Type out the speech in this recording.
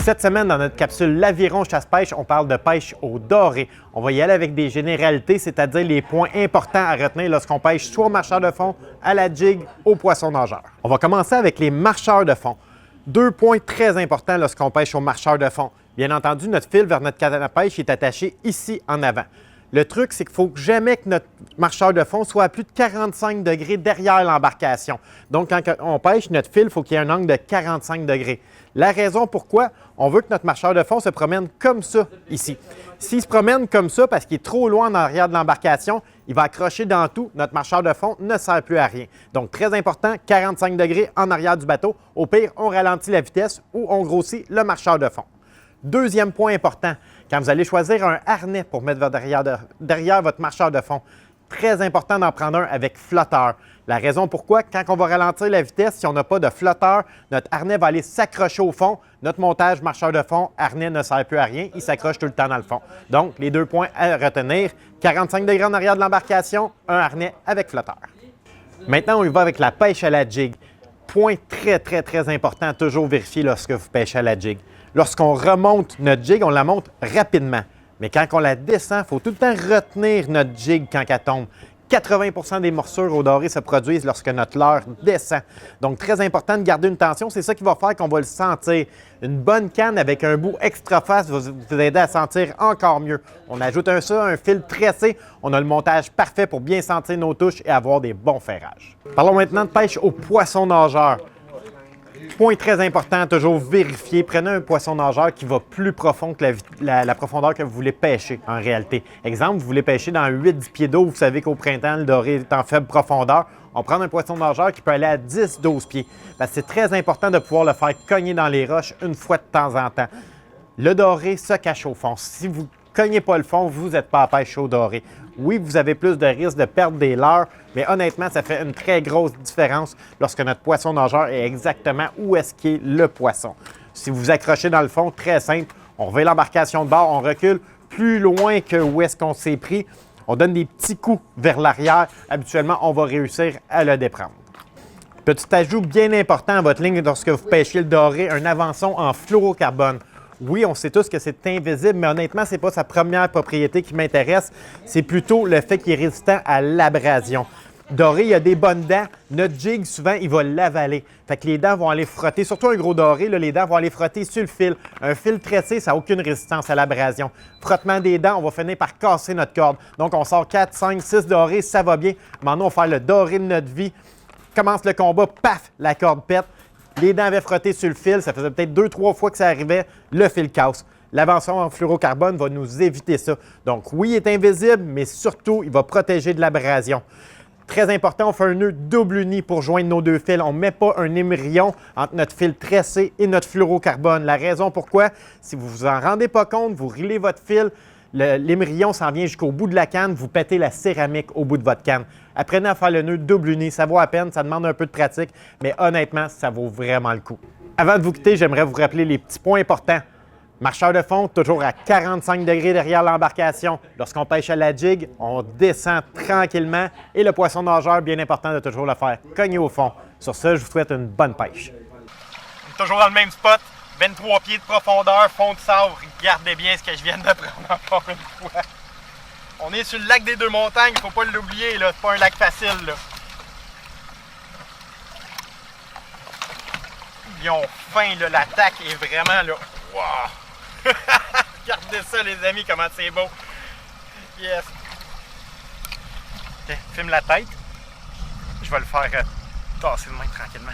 Cette semaine, dans notre capsule L'Aviron Chasse-Pêche, on parle de pêche au doré. On va y aller avec des généralités, c'est-à-dire les points importants à retenir lorsqu'on pêche soit au marcheur de fond, à la jig, au poisson nageur. On va commencer avec les marcheurs de fond. Deux points très importants lorsqu'on pêche au marcheur de fond. Bien entendu, notre fil vers notre canne à pêche est attaché ici en avant. Le truc, c'est qu'il ne faut jamais que notre marcheur de fond soit à plus de 45 degrés derrière l'embarcation. Donc, quand on pêche, notre fil, il faut qu'il y ait un angle de 45 degrés. La raison pourquoi, on veut que notre marcheur de fond se promène comme ça, ici. S'il se promène comme ça parce qu'il est trop loin en arrière de l'embarcation, il va accrocher dans tout. Notre marcheur de fond ne sert plus à rien. Donc, très important, 45 degrés en arrière du bateau. Au pire, on ralentit la vitesse ou on grossit le marcheur de fond. Deuxième point important, quand vous allez choisir un harnais pour mettre derrière votre marcheur de fond, très important d'en prendre un avec flotteur. La raison pourquoi, quand on va ralentir la vitesse, si on n'a pas de flotteur, notre harnais va aller s'accrocher au fond. Notre montage marcheur de fond, harnais ne sert plus à rien, il s'accroche tout le temps dans le fond. Donc, les deux points à retenir, 45 degrés en arrière de l'embarcation, un harnais avec flotteur. Maintenant, on y va avec la pêche à la jig. Point très important à toujours vérifier lorsque vous pêchez à la jig. Lorsqu'on remonte notre jig, on la monte rapidement. Mais quand on la descend, il faut tout le temps retenir notre jig quand elle tombe. 80 des morsures au doré se produisent lorsque notre leurre descend. Donc, très important de garder une tension. C'est ça qui va faire qu'on va le sentir. Une bonne canne avec un bout extra face va vous aider à sentir encore mieux. On ajoute un fil tressé. On a le montage parfait pour bien sentir nos touches et avoir des bons ferrages. Parlons maintenant de pêche au poisson nageur. Point très important, toujours vérifier. Prenez un poisson nageur qui va plus profond que la profondeur que vous voulez pêcher en réalité. Exemple, vous voulez pêcher dans 8-10 pieds d'eau, vous savez qu'au printemps, le doré est en faible profondeur. On prend un poisson nageur qui peut aller à 10-12 pieds. C'est très important de pouvoir le faire cogner dans les roches une fois de temps en temps. Le doré se cache au fond. Si vous ne cognez pas le fond, vous n'êtes pas à pêcher au doré. Oui, vous avez plus de risque de perdre des leurres, mais honnêtement, ça fait une très grosse différence lorsque notre poisson nageur est exactement où est-ce qu'est le poisson. Si vous vous accrochez dans le fond, très simple, on revient l'embarcation de bord, on recule plus loin que où est-ce qu'on s'est pris. On donne des petits coups vers l'arrière. Habituellement, on va réussir à le déprendre. Petit ajout bien important à votre ligne lorsque vous pêchez le doré, un avançon en fluorocarbone. Oui, on sait tous que c'est invisible, mais honnêtement, ce n'est pas sa première propriété qui m'intéresse. C'est plutôt le fait qu'il est résistant à l'abrasion. Doré, il a des bonnes dents. Notre jig, souvent, il va l'avaler. Fait que les dents vont aller frotter, surtout un gros doré, là, les dents vont aller frotter sur le fil. Un fil tressé, ça n'a aucune résistance à l'abrasion. Frottement des dents, on va finir par casser notre corde. Donc, on sort 4, 5, 6 dorés, ça va bien. Maintenant, on va faire le doré de notre vie. Commence le combat, paf, la corde pète. Les dents avaient frotté sur le fil, ça faisait peut-être 2-3 fois que ça arrivait, le fil casse. L'avançon en fluorocarbone va nous éviter ça. Donc oui, il est invisible, mais surtout, il va protéger de l'abrasion. Très important, on fait un nœud double uni pour joindre nos deux fils. On ne met pas un émerillon entre notre fil tressé et notre fluorocarbone. La raison pourquoi, si vous ne vous en rendez pas compte, vous rilez votre fil, l'émerillon s'en vient jusqu'au bout de la canne, vous pétez la céramique au bout de votre canne. Apprenez à faire le nœud double uni, ça vaut à peine, ça demande un peu de pratique, mais honnêtement, ça vaut vraiment le coup. Avant de vous quitter, j'aimerais vous rappeler les petits points importants. Marcheur de fond, toujours à 45 degrés derrière l'embarcation. Lorsqu'on pêche à la jig, on descend tranquillement et le poisson nageur, bien important de toujours le faire cogner au fond. Sur ce, je vous souhaite une bonne pêche. Toujours dans le même spot. 23 pieds de profondeur, fond de sable. Regardez bien ce que je viens de prendre encore une fois. On est sur le lac des Deux-Montagnes, il ne faut pas l'oublier, c'est pas un lac facile. Là. Ils ont faim, l'attaque est vraiment là. Wow! Regardez ça les amis, comment c'est beau. Yes! Okay, filme la tête. Je vais le faire tasser de main tranquillement.